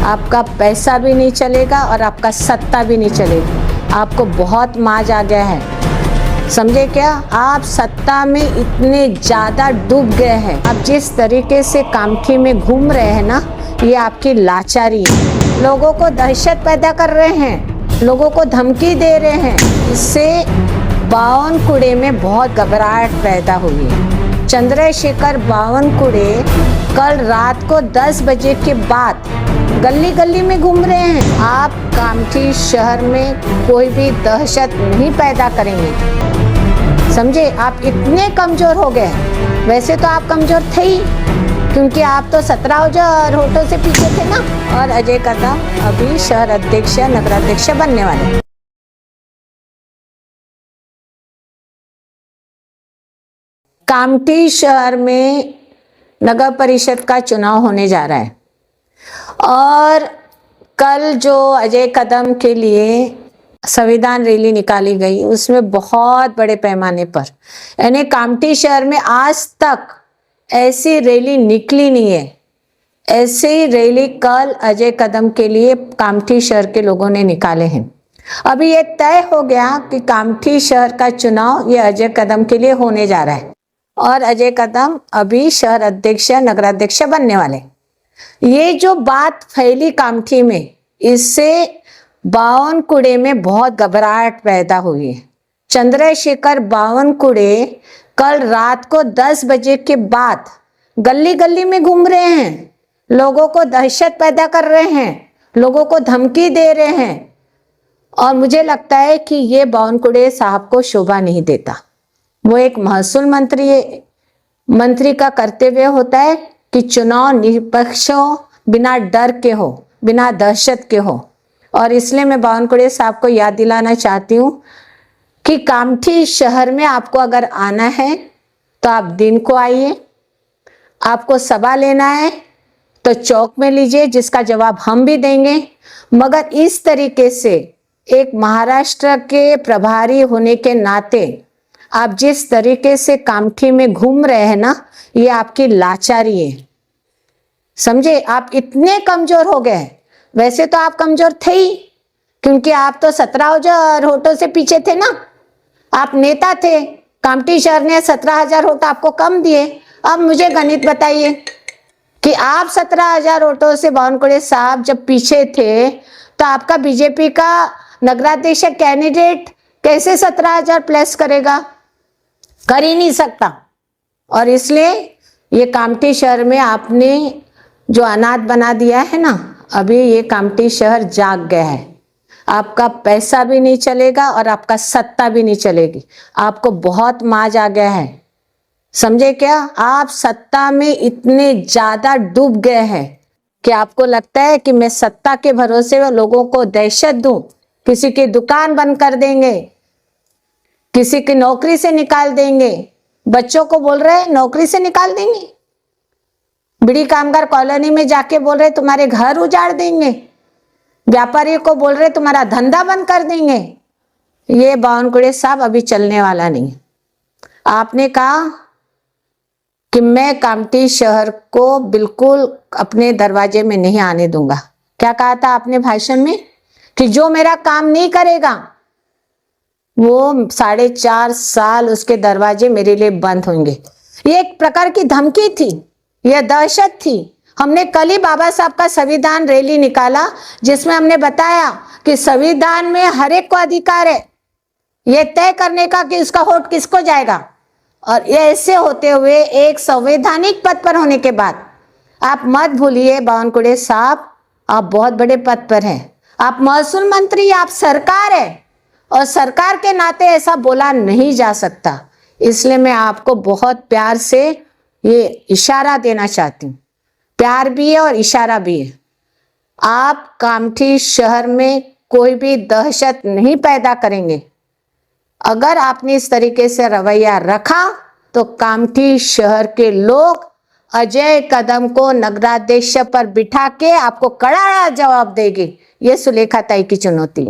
आपका पैसा भी नहीं चलेगा और आपका सत्ता भी नहीं चलेगी। आपको बहुत माज आ गया है, समझे क्या? आप सत्ता में इतने ज़्यादा डूब गए हैं। आप जिस तरीके से कामठी में घूम रहे हैं ना, ये आपकी लाचारी है। लोगों को दहशत पैदा कर रहे हैं, लोगों को धमकी दे रहे हैं। इससे बावनकुड़े में बहुत घबराहट पैदा हुई है। चंद्रशेखर बावनकुड़े कल रात को 10 बजे के बाद गली गली में घूम रहे हैं। आप कामठी शहर में कोई भी दहशत नहीं पैदा करेंगे, समझे? आप इतने कमजोर हो गए। वैसे तो आप कमजोर थे ही, क्योंकि आप तो 17,000 वोटों से पीछे थे ना। और अजय कदम अभी शहर अध्यक्ष नगराध्यक्ष बनने वाले। कामठी शहर में नगर परिषद का चुनाव होने जा रहा है और कल जो अजय कदम के लिए संविधान रैली निकाली गई, उसमें बहुत बड़े पैमाने पर, यानी कामठी शहर में आज तक ऐसी रैली निकली नहीं है। ऐसी रैली कल अजय कदम के लिए कामठी शहर के लोगों ने निकाले हैं। अभी ये तय हो गया कि कामठी शहर का चुनाव ये अजय कदम के लिए होने जा रहा है और अजय कदम अभी शहर अध्यक्ष नगराध्यक्ष बनने वाले। ये जो बात फैली कामठी में, इससे बावनकुड़े में बहुत घबराहट पैदा हुई है। चंद्रशेखर बावनकुड़े कल रात को 10 बजे के बाद गली गली में घूम रहे हैं, लोगों को दहशत पैदा कर रहे हैं, लोगों को धमकी दे रहे हैं। और मुझे लगता है कि ये बावनकुड़े साहब को शोभा नहीं देता। वो एक महसूल मंत्री का कर्तव्य होता है कि चुनाव निष्पक्ष हो, बिना डर के हो, बिना दहशत के हो। और इसलिए मैं बावनकुड़े साहब को याद दिलाना चाहती हूँ कि कामठी शहर में आपको अगर आना है तो आप दिन को आइए। आपको सभा लेना है तो चौक में लीजिए, जिसका जवाब हम भी देंगे। मगर इस तरीके से एक महाराष्ट्र के प्रभारी होने के नाते आप जिस तरीके से कामठी में घूम रहे हैं ना, ये आपकी लाचारी है, समझे? आप इतने कमजोर हो गए। वैसे तो आप कमजोर थे ही, क्योंकि आप तो 17,000 वोटों से पीछे थे ना। आप नेता थे, कामठी शहर ने 17,000 वोट आपको कम दिए। अब मुझे गणित बताइए कि आप 17,000 वोटों से बावनकुड़े साहब जब पीछे थे, तो आपका बीजेपी का नगराध्यक्ष कैंडिडेट कैसे 17,000 प्लस करेगा? कर ही नहीं सकता। और इसलिए ये कामठी शहर में आपने जो अनाथ बना दिया है ना, अभी ये कामठी शहर जाग गया है। आपका पैसा भी नहीं चलेगा और आपका सत्ता भी नहीं चलेगी। आपको बहुत माज आ गया है, समझे क्या? आप सत्ता में इतने ज्यादा डूब गए हैं कि आपको लगता है कि मैं सत्ता के भरोसे लोगों को दहशत दूं, किसी की दुकान बंद कर देंगे, किसी की नौकरी से निकाल देंगे। बच्चों को बोल रहे हैं नौकरी से निकाल देंगे, बीड़ी कामगार कॉलोनी में जाके बोल रहे तुम्हारे घर उजाड़ देंगे, व्यापारियों को बोल रहे तुम्हारा धंधा बंद कर देंगे। ये बावनकुड़े साहब अभी चलने वाला नहीं। आपने कहा कि मैं कामठी शहर को बिल्कुल अपने दरवाजे में नहीं आने दूंगा। क्या कहा था आपने भाषण में? कि जो मेरा काम नहीं करेगा वो 4.5 साल उसके दरवाजे मेरे लिए बंद होंगे। ये एक प्रकार की धमकी थी, यह दहशत थी। हमने कल ही बाबा साहब का संविधान रैली निकाला, जिसमें हमने बताया कि संविधान में हर एक को अधिकार है यह तय करने का कि उसका वोट किसको जाएगा। और ऐसे होते हुए एक संवैधानिक पद पर होने के बाद आप मत भूलिए बावनकुड़े साहब, आप बहुत बड़े पद पर हैं। आप महसूल मंत्री, आप सरकार है और सरकार के नाते ऐसा बोला नहीं जा सकता। इसलिए मैं आपको बहुत प्यार से ये इशारा देना चाहती हूँ। प्यार भी है और इशारा भी है। आप कामठी शहर में कोई भी दहशत नहीं पैदा करेंगे। अगर आपने इस तरीके से रवैया रखा तो कामठी शहर के लोग अजय कदम को नगराध्यक्ष पर बिठा के आपको कड़ा जवाब देंगे। ये सुलेखा ताई की चुनौती है।